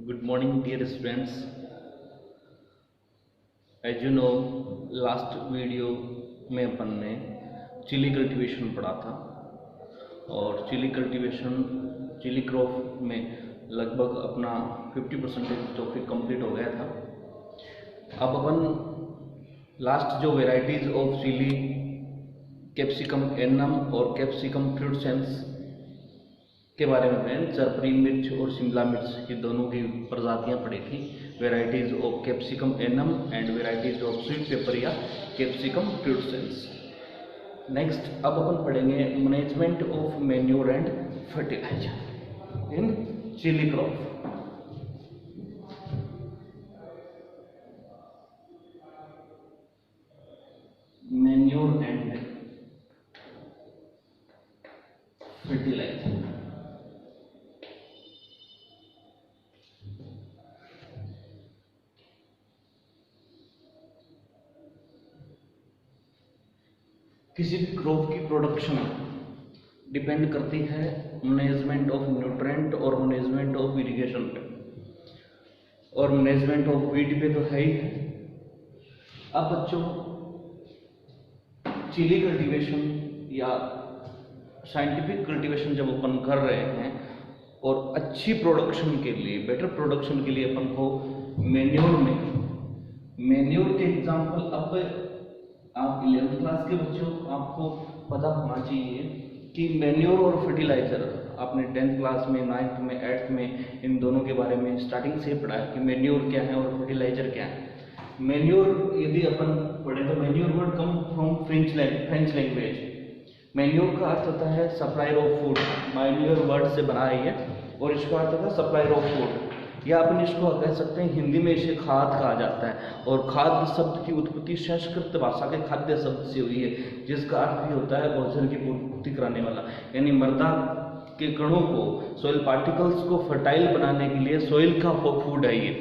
Good morning, dear students. As you know, last video में अपन ने chilli cultivation पढ़ा था और चिली क्रॉप में लगभग अपना 50% टॉपिक कंप्लीट हो गया था। अब अपन लास्ट जो varieties of chilli capsicum annuum और कैप्सिकम फ्रूटेंस के बारे में जरपरी मिर्च और शिमला मिर्च ये दोनों की प्रजातियां पढ़ी थी। Varieties of capsicum annuum and varieties of sweet pepper या कैप्सिकम फ्रूटेंस। नेक्स्ट अब अपन पढ़ेंगे management of manure and fertiliser in chilli crop. Manure and fertiliser किसी भी क्रॉप की प्रोडक्शन डिपेंड करती है मैनेजमेंट ऑफ न्यूट्रेंट और मैनेजमेंट ऑफ इरिगेशन पे, और मैनेजमेंट ऑफ वीड पे तो है ही है। अब बच्चों चिली कल्टीवेशन या साइंटिफिक कल्टीवेशन जब अपन कर रहे हैं और अच्छी प्रोडक्शन के लिए, बेटर प्रोडक्शन के लिए अपन को मैन्योर के एग्जांपल, अब आप 11th क्लास के बच्चों आपको पता होना चाहिए कि मैन्योर और फर्टिलाइजर आपने 10th क्लास में, 9th में, 8th में इन दोनों के बारे में स्टार्टिंग से पढ़ा है कि मैन्योर क्या है और फर्टिलाइजर क्या है। मैन्योर यदि अपन पढ़े तो manure word come from French language. Manure का अर्थ होता है supplier of food. Manure word से बना है ये, और इसका अर्थ होता है सप्लायर ऑफ फूड, या अपन इसको कह सकते हैं हिंदी में इसे खाद कहा जाता है। और खाद्य शब्द की उत्पत्ति संस्कृत भाषा के खाद्य शब्द से हुई है, जिसका अर्थ भी होता है भोजन की पूर्ति कराने वाला। यानी मृदा के कणों को, सोइल पार्टिकल्स को फर्टाइल बनाने के लिए सोइल का फूड है ये,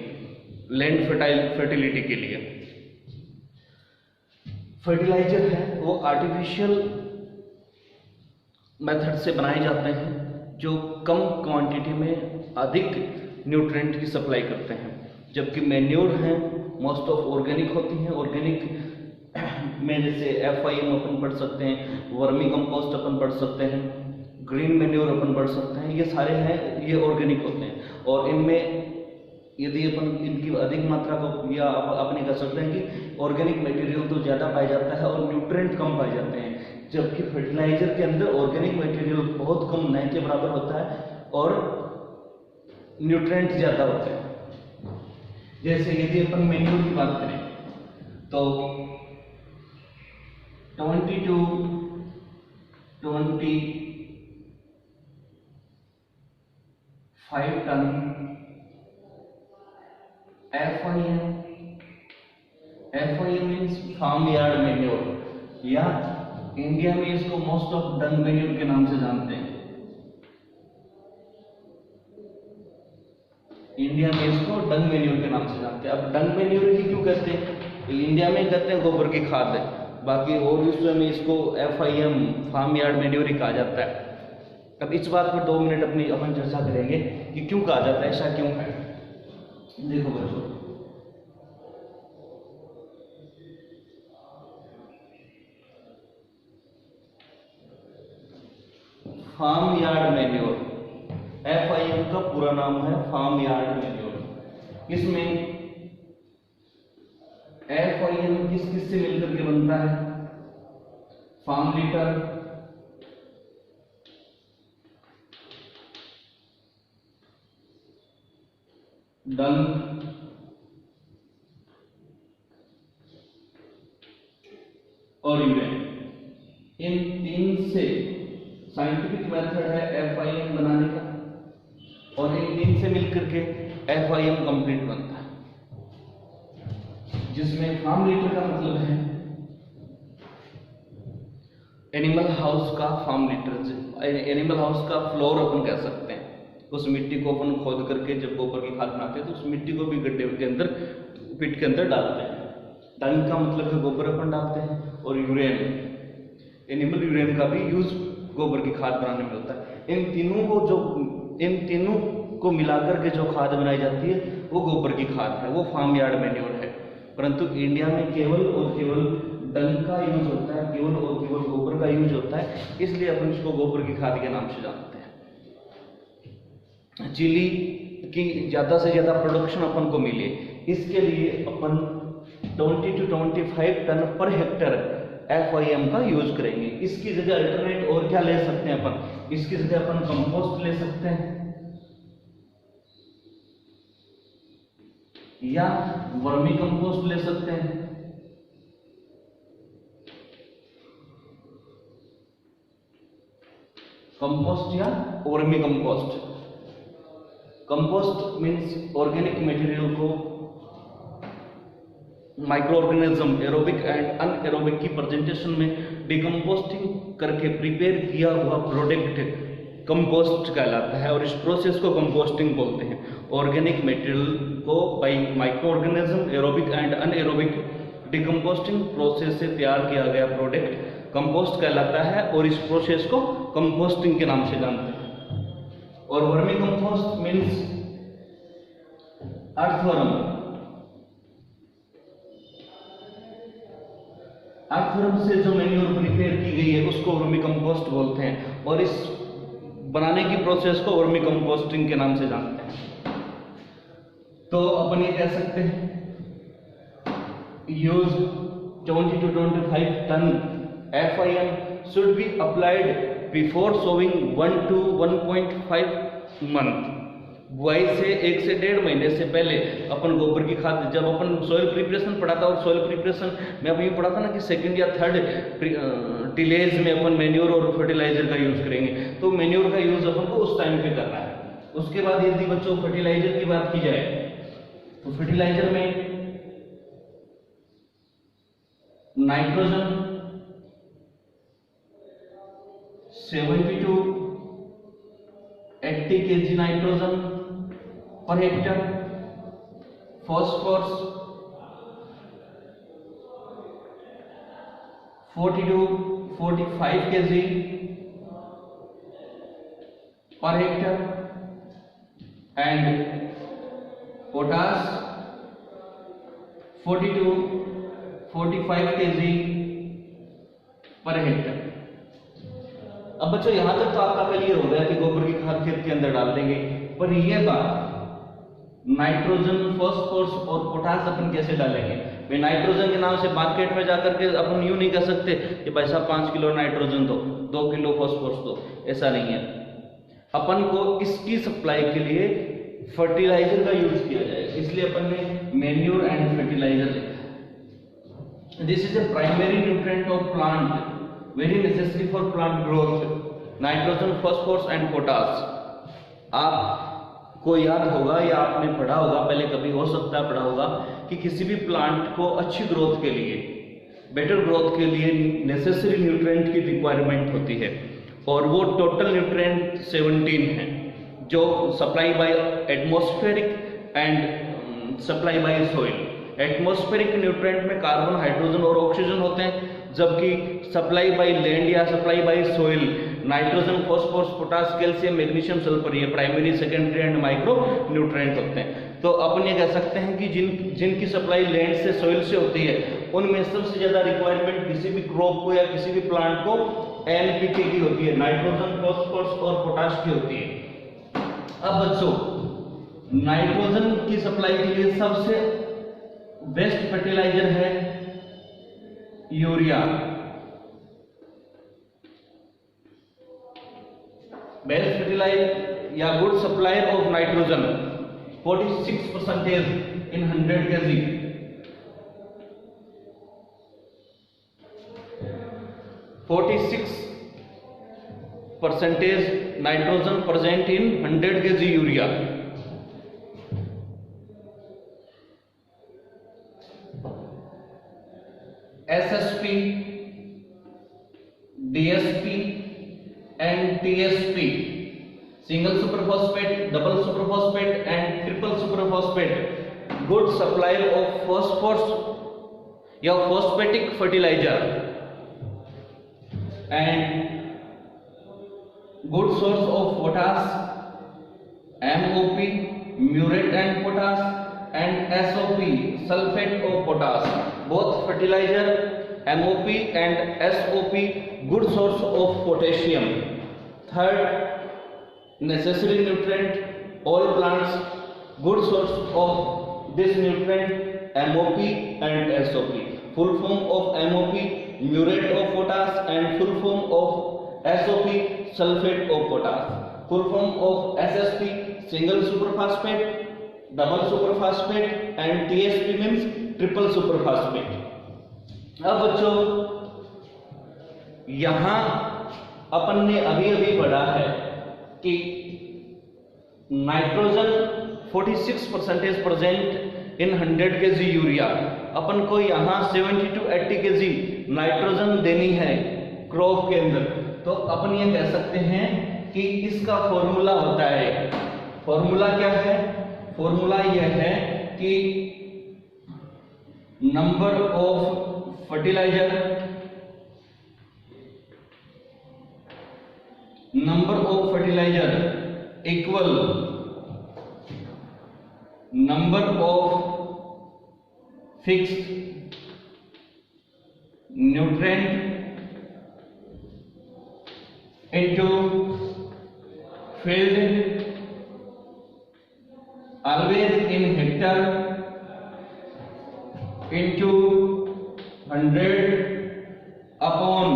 लैंड फर्टिलिटी के लिए। फर्टिलाइजर है वो आर्टिफिशियल मेथड से बनाए जाते हैं जो कम क्वांटिटी में अधिक न्यूट्रेंट की सप्लाई करते हैं, जबकि मैन्योर हैं मोस्ट ऑफ ऑर्गेनिक होती हैं। ऑर्गेनिक में जैसे FIM अपन पढ़ सकते हैं, वर्मी कंपोस्ट अपन पढ़ सकते हैं, ग्रीन मैन्योर अपन पढ़ सकते हैं, ये सारे हैं, ये ऑर्गेनिक होते हैं। और इनमें यदि अपन इनकी अधिक मात्रा को, या अपन कह सकते हैं कि ऑर्गेनिक मटेरियल तो ज़्यादा पाया जाता है और न्यूट्रेंट कम पाए जाते हैं, जबकि फर्टिलाइजर के अंदर ऑर्गेनिक मटेरियल बहुत कम, नहीं के बराबर होता है और न्यूट्रेंट ज़्यादा होते हैं। जैसे यदि अपन मैन्योर की बात करें तो 20 to 25 tonne FIM means farm yard manure, या इंडिया में इसको मोस्ट ऑफ डंग मैन्योर के नाम से जानते हैं। इंडिया में इसको डंग मैन्योर के नाम से जानते हैं। अब डंग मैन्योर ही क्यों कहते हैं? इंडिया में कहते हैं गोबर की खाद है, बाकी और विश्व में इसको FIM फार्म यार्ड मैन्योर ही कहा जाता है। अब इस बात पर 2 मिनट अपन चर्चा करेंगे कि क्यों कहा जाता है, ऐसा क्यों है। देखो बच्चों, फार्म यार्ड मैन्योर, FIM का पूरा नाम है फार्म यार्ड मैन्योर। इसमें FIM किस किस से मिलकर के बनता है? फार्म लिटर, डंग और यूरिन। इन 3 से साइंटिफिक मेथड है FIM बनाने का, और इन 3 से मिलकर के FIM कंप्लीट बनता है, जिसमें फार्म लीटर का मतलब है एनिमल हाउस का फार्म लीटर, एनिमल हाउस का फ्लोर अपन कह सकते हैं। उस मिट्टी को अपन खोद करके जब गोबर की खाद बनाते हैं तो उस मिट्टी को भी गड्ढे के अंदर, पिट के अंदर डालते हैं। डंग का मतलब है गोबर अपन डालते हैं, और यूरेन, एनिमल यूरेन का भी यूज गोबर की खाद बनाने में होता है। इन तीनों को मिलाकर के जो खाद बनाई जाती है वो गोबर की खाद है, वो फार्म यार्ड मैन्योर है। परंतु इंडिया में केवल और केवल डंग का यूज होता है, केवल और केवल गोबर का यूज होता है, इसलिए अपन इसको गोबर की खाद के नाम से जानते हैं। चिली की ज़्यादा से ज़्यादा प्रोडक्शन अपन को मिले, इसके लिए अपन 20 to 25 टन पर हेक्टर FIM का यूज करेंगे। इसकी जगह अल्टरनेट और क्या ले सकते हैं अपन, इसकी जगह अपन कंपोस्ट ले सकते हैं या वर्मी कंपोस्ट ले सकते हैं। कंपोस्ट या vermicompost. Compost means organic material को microorganism aerobic and anaerobic की प्रेजेंटेशन में डिकम्पोस्टिंग करके प्रिपेयर किया हुआ प्रोडक्ट कंपोस्ट कहलाता है, और इस प्रोसेस को कंपोस्टिंग बोलते हैं। ऑर्गेनिक मटेरियल को by microorganism aerobic and anaerobic decomposting process से तैयार किया गया प्रोडक्ट कंपोस्ट कहलाता है, और इस प्रोसेस को कंपोस्टिंग के नाम से जानते हैं। और vermi compost means earthworm. Earthworm से जो मैन्योर प्रिपेयर की गई है उसको वर्मी कंपोस्ट बोलते हैं, और इस बनाने की प्रोसेस को वर्मी कंपोस्टिंग के नाम से जानते हैं। तो अपन ये कह सकते हैं use 20 to 25 tonne FIM should be applied before sowing 1 to 1.5 month। बुआई से 1 से 1.5 महीने से पहले अपन गोबर की खाद, जब अपन सॉइल प्रिपरेशन पढ़ा था, और सॉइल प्रिपरेशन में अपन ये पढ़ा था ना कि सेकंड या थर्ड टिलेज में अपन मैन्योर और फर्टिलाइजर का यूज करेंगे, तो मैन्योर का यूज अपन को उस टाइम पे करना है। उसके बाद यदि बच्चों फर्टिलाइजर की बात की जाए तो फर्टिलाइजर में nitrogen 70 to 80 kg nitrogen per hectare, phosphorus 40 to 45 kg per hectare, and potash 40 to 45 kg per hectare. अब बच्चों यहां तक तो आपका क्लियर हो गया कि गोबर की खाद खेत के अंदर डाल देंगे, पर यह बात नाइट्रोजन, फॉस्फोरस और पोटास अपन कैसे डालेंगे? भाई नाइट्रोजन के नाम से मार्केट में जाकर के अपन यूं नहीं कर सकते कि भाई साहब 5 किलो नाइट्रोजन दो, 2 किलो फॉस्फोरस दो, ऐसा नहीं है। अपन को इसकी सप्लाई के लिए फर्टिलाइजर का यूज किया जाएगा, इसलिए अपन ने मैन्योर एंड फर्टिलाइजर लिखा। This is a primary nutrient of plant very necessary for plant growth, nitrogen, phosphorus and potash. आपको याद होगा या आपने पढ़ा होगा, पहले कभी हो सकता है पढ़ा होगा, कि किसी भी प्लांट को अच्छी ग्रोथ के लिए, बेटर ग्रोथ के लिए नेसेसरी न्यूट्रिएंट की रिक्वायरमेंट होती है, और वो टोटल न्यूट्रिएंट 17 है, जो supply by atmospheric and supply by soil. Atmospheric nutrient में कार्बन, हाइड्रोजन और ऑक्सीजन होते हैं, जबकि सप्लाई बाय लैंड या supply by soil nitrogen, phosphorus, potash, calcium, magnesium, sulphur, ये primary, secondary and micronutrient होते हैं। तो अपन ये कह सकते हैं कि जिनकी सप्लाई लैंड से, सॉइल से होती है, उनमें सबसे ज्यादा रिक्वायरमेंट किसी भी क्रॉप को या किसी भी प्लांट को NPK की होती है, नाइट्रोजन, फॉस्फोरस और पोटाश की होती है। अब बच्चों नाइट्रोजन की सप्लाई के लिए सबसे बेस्ट फर्टिलाइजर है यूरिया। बेस्ट फर्टिलाइजर या good supplier of nitrogen 46% in 100 kg, 46% nitrogen present in 100 kg urea. SSP, DSP and TSP, single superphosphate, double superphosphate and triple superphosphate, good supplier of phosphorus या phosphatic fertilizer and good source of potash MOP muriate and potash and SOP sulfate of potash. Both fertilizer MOP and SOP good source of potassium. Third necessary nutrient all plants good source of this nutrient MOP and SOP. Full form of MOP murate of potash and full form of SOP sulfate of potash. Full form of SSP single superphosphate, double superphosphate and TSP means triple superphosphate. अब बच्चों यहां अपन ने अभी अभी पढ़ा है कि nitrogen 46% present in 100 kg urea. अपन को यहां 70 to 80 kg नाइट्रोजन देनी है क्रॉप के अंदर, तो अपन ये कह सकते हैं कि इसका फॉर्मूला होता है। फॉर्मूला क्या है? फॉर्मूला यह है कि number of fertiliser equal number of fixed nutrient into field always in hectare into 100 upon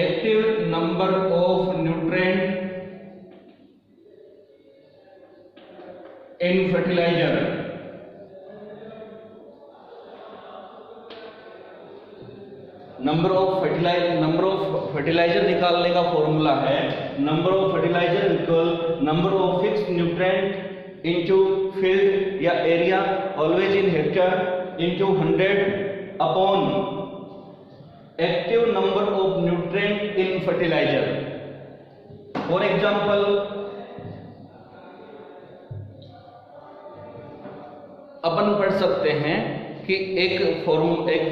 active number of nutrient in fertilizer। Number of fertiliser निकालने का फॉर्मूला है number of fertiliser equal number of fixed nutrient into field या area always in hectare into 100 upon active number of nutrient in fertiliser. For example अपन पढ़ सकते हैं कि एक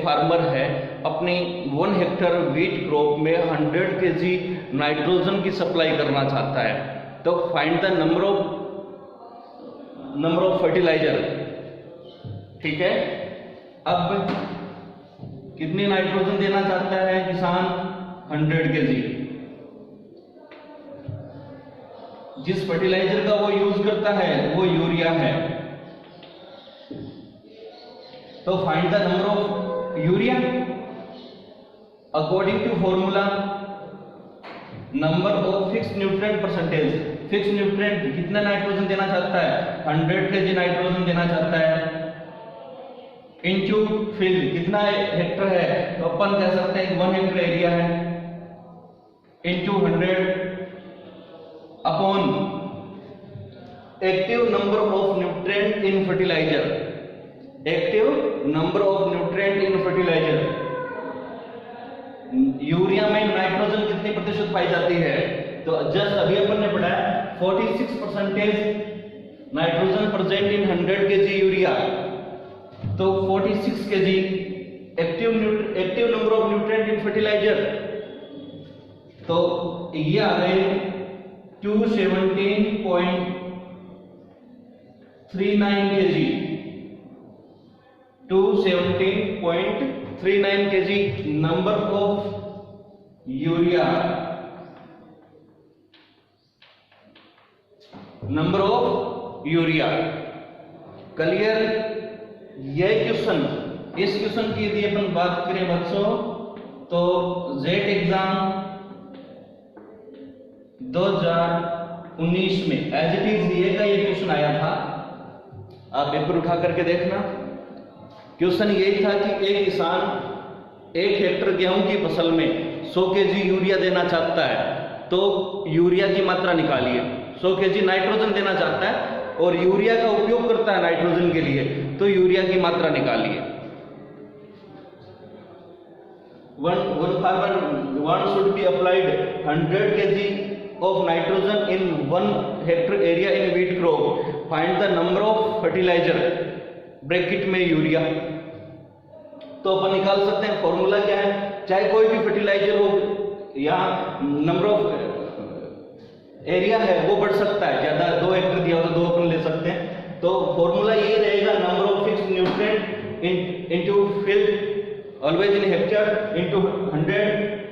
फार्मर है अपनी 1 हेक्टेयर वीट क्रॉप में 100 kg नाइट्रोजन की सप्लाई करना चाहता है, तो find the number of fertiliser. ठीक है, अब कितनी नाइट्रोजन देना चाहता है किसान? 100 kg। जिस फर्टिलाइजर का वो यूज करता है वो यूरिया है, तो find the number of urea according to formula number of fixed nutrient percentage. Fixed nutrient कितना नाइट्रोजन देना चाहता है? 100 kg नाइट्रोजन देना चाहता है इनटू फील्ड कितना हेक्टर है, तो अपन कह सकते हैं 1 हेक्टर एरिया है into 100 upon active number of nutrient in fertiliser. Active number of nutrient in fertiliser. Urea में नाइट्रोजन कितनी प्रतिशत पाई जाती है? तो जस्ट अभी अपन ने पढ़ा है 46% nitrogen present in 100 kg urea, तो 46 kg active number of nutrient in fertiliser, तो ये आ गए 217.39 kg। 217.39 kg number of urea, number of urea. Clear? यह क्वेश्चन, इस क्वेश्चन की यदि अपन बात करें बच्चों तो जेट एग्जाम 2019 में एज इट इज ये का ये क्वेश्चन आया था। आप पेपर उठा करके देखना। क्वेश्चन यही था कि एक किसान 1 हेक्टर गेहूं की फसल में 100 kg यूरिया देना चाहता है, तो यूरिया की मात्रा निकालिए। 100 kg नाइट्रोजन देना चाहता है और यूरिया का उपयोग करता है नाइट्रोजन के लिए, तो यूरिया की मात्रा निकालिए। one farmer should be applied 100 kg of nitrogen in 1 hectare area in wheat crop. Find the number of fertilizer bracket में यूरिया। तो अपन निकाल सकते हैं फॉर्मूला क्या है, चाहे कोई भी फर्टिलाइजर हो या नंबर ऑफ एरिया है वो बढ़ सकता है, ज्यादा 2 हेक्टेयर दिया हो तो 2 अपन ले सकते हैं। तो फॉर्मूला ये रहेगा, number of fixed nutrient into field always in hectare into 100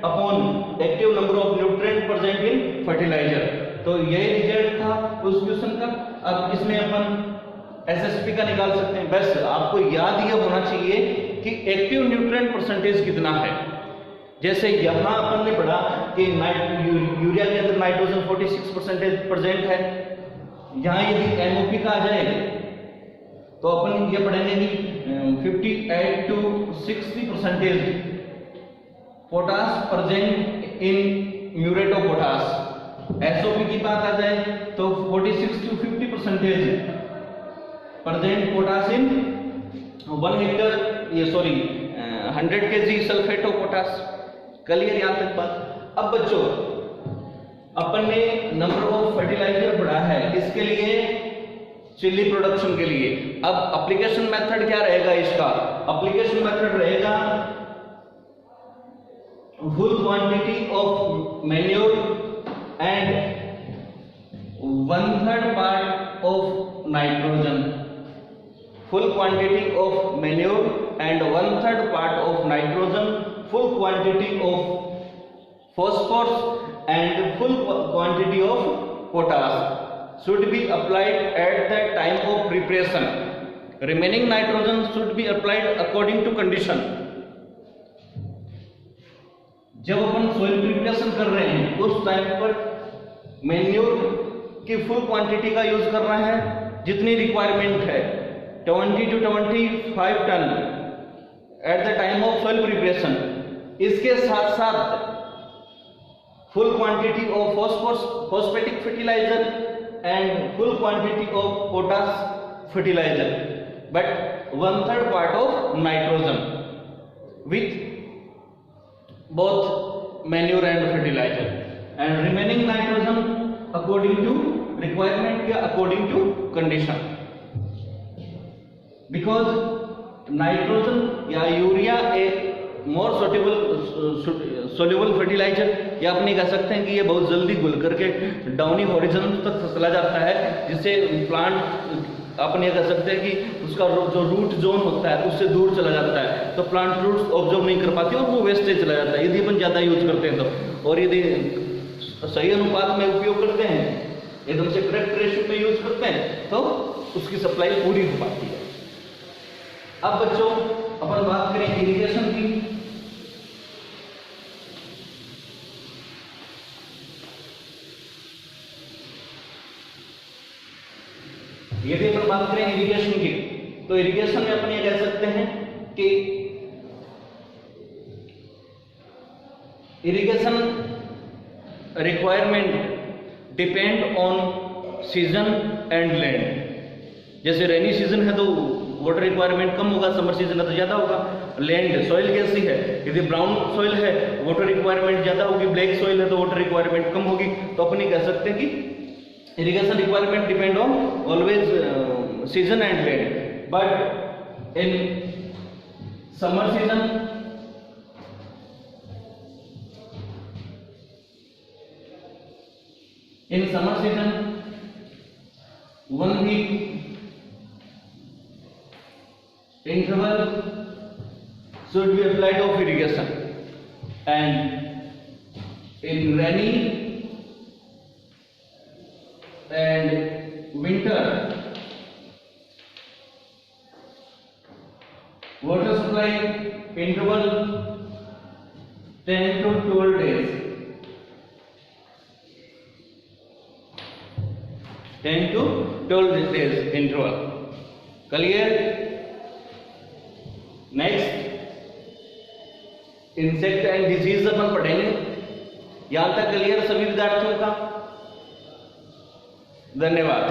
upon active number of nutrient present in fertiliser. तो यही रिजल्ट था उस क्वेश्चन का। अब इसमें अपन एसएसपी का निकाल सकते हैं। बस आपको याद ये होना चाहिए कि एक्टिव न्यूट्रिएंट परसेंटेज कितना है। जैसे यहाँ अपन ने पढ़ा कि यूरिया के अंदर नाइट्रोजन 46% प्रेजेंट है, यहाँ यदि एमओपी का आ जाए तो अपन ये पढ़ेंगे कि 58 to 60% potash present in muriate of potash. SOP की बात आ जाए तो 46 to 50% present potash in 1 hectare, ये sorry 100 kg sulphate of potash. Clear यहाँ तक बात। अब बच्चों अपन ने नंबर ऑफ फर्टिलाइजर पढ़ा है इसके लिए, चिल्ली प्रोडक्शन के लिए। अब एप्लीकेशन मेथड क्या रहेगा इसका? एप्लीकेशन मेथड रहेगा full quantity of manure and 1/3 part of nitrogen. Full quantity of manure and 1/3 part of nitrogen, full quantity of phosphorus and full quantity of potash should be applied at the time of preparation. Remaining nitrogen should be applied according to condition. जब अपन soil preparation कर रहे हैं उस time पर manure की full quantity का use करना है जितनी रिक्वायरमेंट है, 20 to 25 tonne at the time of soil preparation. इसके साथ साथ full quantity of phosphatic fertiliser and full quantity of potash fertiliser, but 1/3 part of nitrogen with both manure and fertiliser and remaining nitrogen according to requirement या according to condition. Because nitrogen या urea एक more soluble fertiliser, या अपने कह सकते हैं कि ये बहुत जल्दी घुल करके डाउनी हॉरिजन तक चला जाता है, जिससे प्लांट अपने कह सकते हैं कि उसका जो रूट जोन होता है उससे दूर चला जाता है, तो प्लांट रूट्स ऑब्जर्व नहीं कर पाती और वो वेस्टेज चला जाता है यदि अपन ज़्यादा यूज करते हैं तो। और यदि सही अनुपात में उपयोग करते हैं, एकदम से करेक्ट रेशियो में यूज करते हैं, तो उसकी सप्लाई पूरी हो पाती है। अब बच्चों अपन बात करें इरिगेशन की। यदि अपन बात करें इरिगेशन की, तो इरिगेशन में अपन ये कह सकते हैं कि irrigation requirement depend on season and land. जैसे रेनी सीजन है तो वाटर रिक्वायरमेंट कम होगा, समर सीजन है तो ज्यादा होगा। लैंड सॉइल कैसी है, यदि ब्राउन सॉइल है वाटर रिक्वायरमेंट ज्यादा होगी, ब्लैक सॉइल है तो वाटर रिक्वायरमेंट कम होगी। तो अपन ये कह सकते हैं कि irrigation requirement depend on always season and land, but in summer season one week interval should be applied of irrigation, and in rainy and winter water supply interval 10 to 12 days, 10 to 12 days interval। Clear? Next insect and disease अपन पढ़ेंगे। यहां तक clear सभी विद्यार्थियों का? धन्यवाद।